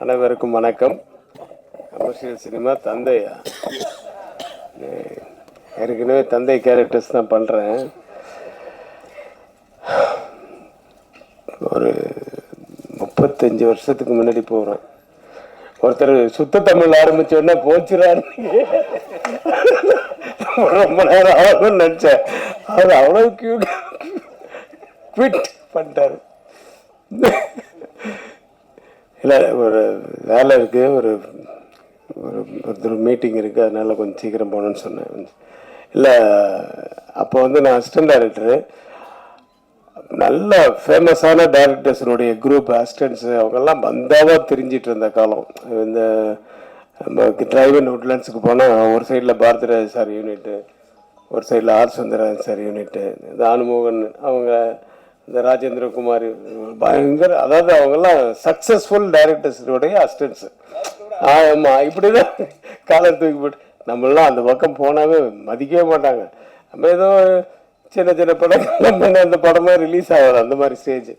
அனைவருக்கும் வணக்கம். Commercial cinema தந்தையா, ஏற்கனவே தந்தை கேரக்டர்ஸ் தான் பண்ணுறேன். ஒரு 35 வருஷத்துக்கு முன்னாடி போகிறேன். ஒருத்தர் சுத்த தமிழ் ஆரம்பிச்சோன்னா போச்சுறாரு, ரொம்ப நேரம் ஆகும்னு நினச்சேன். அவர் அவ்வளோ குவிட் பண்ணிட்டாரு. இல்லை, ஒரு வேலை இருக்குது, ஒரு மீட்டிங் இருக்குது, அதனால் கொஞ்சம் சீக்கிரம் போகணுன்னு சொன்னேன். இல்லை, அப்போ வந்து நான் அசிஸ்டன்ட் டைரக்டரு. நல்ல ஃபேமஸான டைரக்டர்ஸினுடைய குரூப் அசிஸ்டன்ஸு அவங்கெல்லாம் வந்தாதான் தெரிஞ்சிட்டு இருந்த காலம். இந்த நம்ம டிரைவன் உட்லண்ட்ஸுக்கு போனால் ஒரு சைடில் பாரதிராஜ் சார் யூனிட்டு, ஒரு சைடில் ஆர் சுந்தரராஜன் சார் யூனிட்டு, இந்த அனுமோகன் அவங்க, இந்த ராஜேந்திர குமார், பயங்கர, அதாவது அவங்கெல்லாம் சக்ஸஸ்ஃபுல் டைரக்டர்ஸுடைய அசிஸ்டன்ஸு. ஆமாம், இப்படி தான் காலர் தூக்கி போட்டு நம்மளாம் அந்த பக்கம் போனாவே மதிக்கவே மாட்டாங்க. நம்ம ஏதோ சின்ன சின்ன படங்கள்லாம் பண்ண அந்த படமாக ரிலீஸ் ஆகாது, அந்த மாதிரி ஸ்டேஜ்.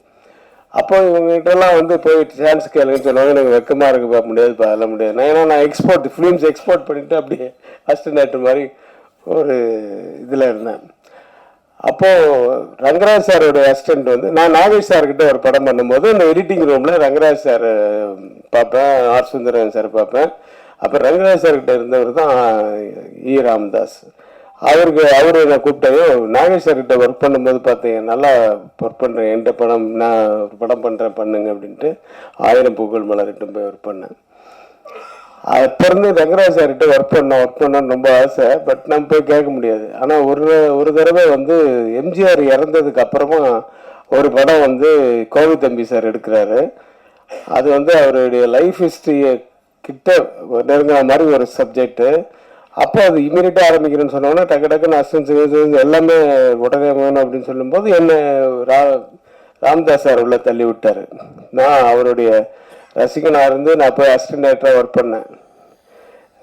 அப்போ இவங்ககிட்டலாம் வந்து போய் சான்ஸ் கேளுங்கன்னு சொல்லுவாங்க. எனக்கு வெக்கமாக இருக்குது, பார்க்க முடியாது, அதெல்லாம் முடியாது. ஏன்னா நான் ஃபிலிம்ஸ் எக்ஸ்போர்ட் பண்ணிவிட்டு அப்படியே அசிஸ்டன்ட் டைரக்டர் மாதிரி ஒரு இதில் இருந்தேன். அப்போது ரங்கராஜ் சாரோட அசிஸ்டண்ட் வந்து நான் நாகேஷ் சார்கிட்ட ஒரு படம் பண்ணும்போது இந்த எடிட்டிங் ரூமில் ரங்கராஜ் சார் பார்ப்பேன், ஆர் சுந்தரன் சார் பார்ப்பேன். அப்போ ரங்கராஜ் சார்கிட்ட இருந்தவர் தான் இ ராமதாஸ். அவர் நான் கூப்பிட்டேன். நாகேஷ் சார்கிட்ட ஒர்க் பண்ணும்போது பார்த்தீங்க, நல்லா ஒர்க் பண்ணுறேன், என்கிட்ட படம் நான் ஒரு படம் பண்ணுறேன் பண்ணுங்க அப்படின்ட்டு 1000 பூக்கள் மலர்கிட்ட போய் ஒர்க் பண்ணேன். அப்போ இருந்து ரங்கராஜ் சார்கிட்ட ஒர்க் பண்ணணும்னு ரொம்ப ஆசை. பட் நம்ம போய் கேட்க முடியாது. ஆனால் ஒரு தடவை வந்து எம்ஜிஆர் இறந்ததுக்கு அப்புறமா ஒரு படம் வந்து கோவி தம்பி சார் எடுக்கிறாரு. அது வந்து அவருடைய லைஃப் ஹிஸ்ட்ரியை கிட்ட நெருங்கின மாதிரி ஒரு சப்ஜெக்டு. அப்போ அது இமீடியட்டாக ஆரம்பிக்கிறேன்னு சொன்னோன்னா டக்குன்னு அசிஸ்டன்ஸ் எல்லாமே உடனே வேணும் அப்படின்னு சொல்லும்போது என்னை ராமதாஸ் சார் உள்ள தள்ளி விட்டார். நான் அவருடைய ரசிகனாக இருந்து நான் போய் அசிஸ்டன்ட் டைரக்டராக ஒர்க் பண்ணேன்.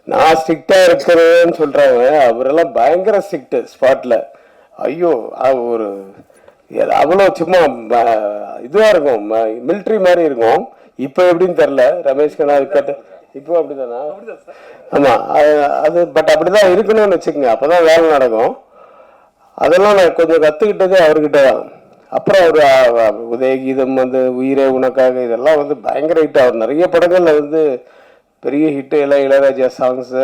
நான் ஸ்ட்ரிக்டாக இருக்கிறேன்னு சொல்கிறாங்க, அவரெல்லாம் பயங்கர ஸ்ட்ரிக்ட்டு ஸ்பாட்டில். ஐயோ, ஒரு அவ்வளோ சும்மா இதுவாக இருக்கும், மிலிட்ரி மாதிரி இருக்கும். இப்போ எப்படின்னு தெரில, ரமேஷ் கண்ணா கேட்ட இப்போ அப்படி தானா? ஆமாம், அது பட் அப்படி தான் இருக்கணும்னு வச்சுக்கோங்க, அப்போ தான் வேலை நடக்கும். அதெல்லாம் நான் கொஞ்சம் கற்றுக்கிட்டதே அவர்கிட்ட தான். அப்புறம் அவர் உதயகீதம் வந்து உயிரே உனக்காக இதெல்லாம் வந்து பயங்கர ஹிட். அவர் நிறைய படங்களில் வந்து பெரிய ஹிட்டு, எல்லாம் இளையராஜா சாங்ஸு.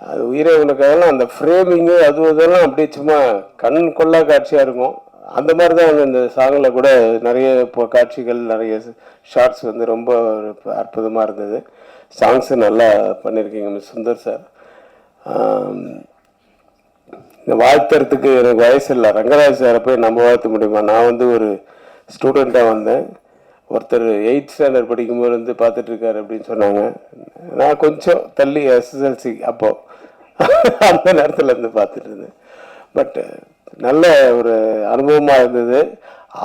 அது உயிரே உனக்காகலாம் அந்த ஃப்ரேமிங்கு இதெல்லாம் அப்படியே சும்மா கண் கொள்ளா காட்சியாக இருக்கும். அந்த மாதிரி தான் இந்த சாங்கில் கூட நிறைய இப்போ காட்சிகள், நிறைய ஷார்ட்ஸ் வந்து ரொம்ப அற்புதமாக இருந்தது. சாங்ஸு நல்லா பண்ணியிருக்கீங்க மிஸ் சுந்தர் சார். இந்த வாழ்த்துறதுக்கு எனக்கு வயசு இல்லை. ரங்கராஜ் சாரை போய் நம்ம வாழ்த்த முடியுமா? நான் வந்து ஒரு ஸ்டூடெண்ட்டாக வந்தேன். ஒருத்தர் 8th ஸ்டாண்டர்ட் படிக்கும்போது வந்து பார்த்துட்ருக்காரு அப்படின்னு சொன்னாங்க. நான் கொஞ்சம் தள்ளி SSLC அப்போது அந்த நேரத்தில் இருந்து பார்த்துட்டு இருந்தேன். பட் நல்ல ஒரு அனுபவமாக இருந்தது.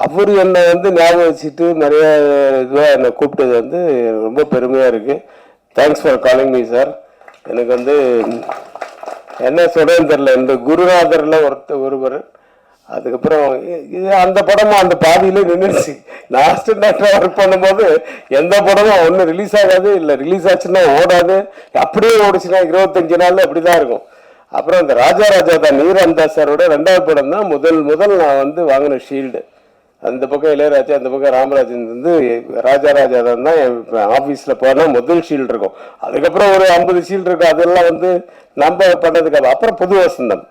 அவர் என்னை வந்து ஞாபகம் வச்சுட்டு நிறைய இதுவாக என்னை கூப்பிட்டது வந்து ரொம்ப பெருமையாக இருக்குது. Thanks for calling me sir. எனக்கு வந்து என்ன சொல்றேன்னு தெரியல. இந்த குருநாதர்ல ஒருவர், அதுக்கப்புறம் அந்த படமும் அந்த பாதியிலே நின்றுச்சு. நான் அசிஸ்டன்ட் டைரக்டர் ஒர்க் பண்ணும்போது எந்த படமும் ஒன்றும் ரிலீஸ் ஆகாது, இல்லை ரிலீஸ் ஆச்சுன்னா ஓடாது, அப்படியே ஓடிச்சுன்னா 25 நாள் அப்படி தான் இருக்கும். அப்புறம் இந்த ராஜா தான் நீராம்தாஸ் சாரோட 2வது படம் தான் முதல் நான் வந்து வாங்கின ஷீல்டு. அந்த பக்கம் இளையராஜா, அந்த பக்கம் ராமராஜன் வந்து ராஜா தான் என் ஆஃபீஸில் போனால் முதல் ஷீல்டு இருக்கும். அதுக்கப்புறம் ஒரு 50 ஷீல்டு இருக்கும். அதெல்லாம் வந்து நம்ம பண்ணதுக்கு அப்புறம் புது வசந்தம்,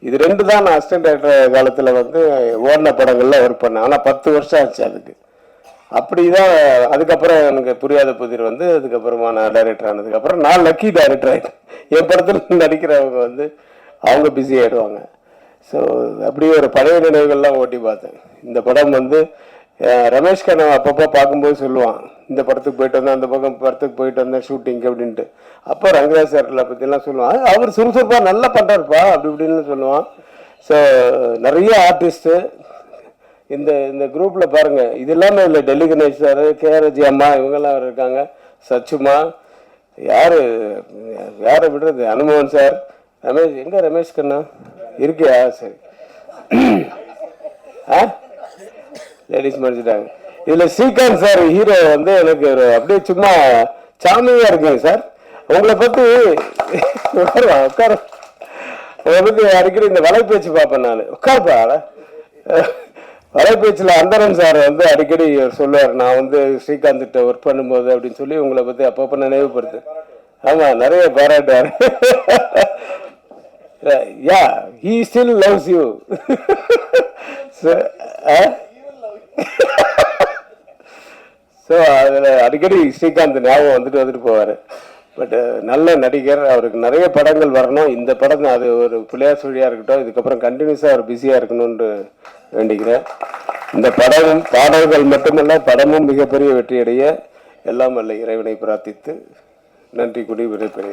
இது 2 தான் நான் அசிஸ்டன்ட் டைரக்டர் காலத்தில் வந்து ஓடின படங்கள்ல ஒர்க் பண்ணேன். ஆனால் 10 வருஷம் ஆச்சு அதுக்கு. அப்படி தான். அதுக்கப்புறம் எனக்கு புரியாத புதிர் வந்து அதுக்கப்புறமா நான் டைரக்டர் ஆனதுக்கப்புறம் நான் லக்கி டைரக்டர் ஆகிட்டேன். என் படத்தில் நடிக்கிறவங்க வந்து அவங்க பிஸி ஆகிடுவாங்க. ஸோ அப்படியே ஒரு பழைய நினைவுகள்லாம் ஓட்டி பார்த்தேன். இந்த படம் வந்து ரமேஷ் கண்ணா அப்பப்போ பார்க்கும்போது சொல்லுவான், இந்த படத்துக்கு போயிட்டு வந்தேன், அந்த படத்துக்கு போயிட்டு வந்தேன் ஷூட்டிங்க்கு அப்படின்ட்டு. அப்போ ரங்கராஜ் சார்களை பற்றிலாம் சொல்லுவான். அவர் சுறுசுறுப்பாக நல்லா பண்ணுறாருப்பா அப்படி இப்படின்னு சொல்லுவான். ஸோ நிறைய ஆர்டிஸ்ட்டு இந்த குரூப்பில் பாருங்கள். இது இல்லாமல் இல்லை, டெல்லி கணேஷ் சார், கேஆர்ஜி அம்மா, இவங்கெல்லாம் இருக்காங்க, சச்சுமா, யாரை விடுறது, அனுமோகன் சார், ரமேஷ். எங்கே ரமேஷ் கண்ணா இருக்கியா? சரி, லேடிஸ் மறைச்சிட்டாங்க. இதில் ஸ்ரீகாந்த் சார் ஹீரோ வந்து எனக்கு அப்படியே சும்மா சாமியாக இருக்குங்க சார். உங்களை பற்றி உட்கார உங்களை பற்றி அடிக்கடி இந்த வலைப்பேச்சு பார்ப்பேன் நான். உட்கார்ப்பா வலைப்பேச்சில் அந்தரன் சார் வந்து அடிக்கடி சொல்லுவார், நான் வந்து ஸ்ரீகாந்த்கிட்ட ஒர்க் பண்ணும்போது அப்படின்னு சொல்லி உங்களை பற்றி அப்பப்போ நினைவுபடுத்து. ஆமாம், நிறைய பாராட்டுவார். யா, he still loves you. So அதில் அடிக்கடி ஸ்ரீகாந்த் ஞாபகம் வந்துட்டு போவார். பட் நல்ல நடிகர், அவருக்கு நிறைய படங்கள் வரணும். இந்த படம் அது ஒரு பிள்ளையார் சுழியாக இருக்கட்டும், இதுக்கப்புறம் கண்டினியூஸாக அவர் பிஸியாக இருக்கணும்னு வேண்டிக்கிறேன். இந்த படமும் பாடல்கள் மட்டுமல்ல, படமும் மிகப்பெரிய வெற்றியடைய எல்லாம் வல்ல இறைவனை பிரார்த்தித்து நன்றி கூடி விடைபெறுகிறேன்.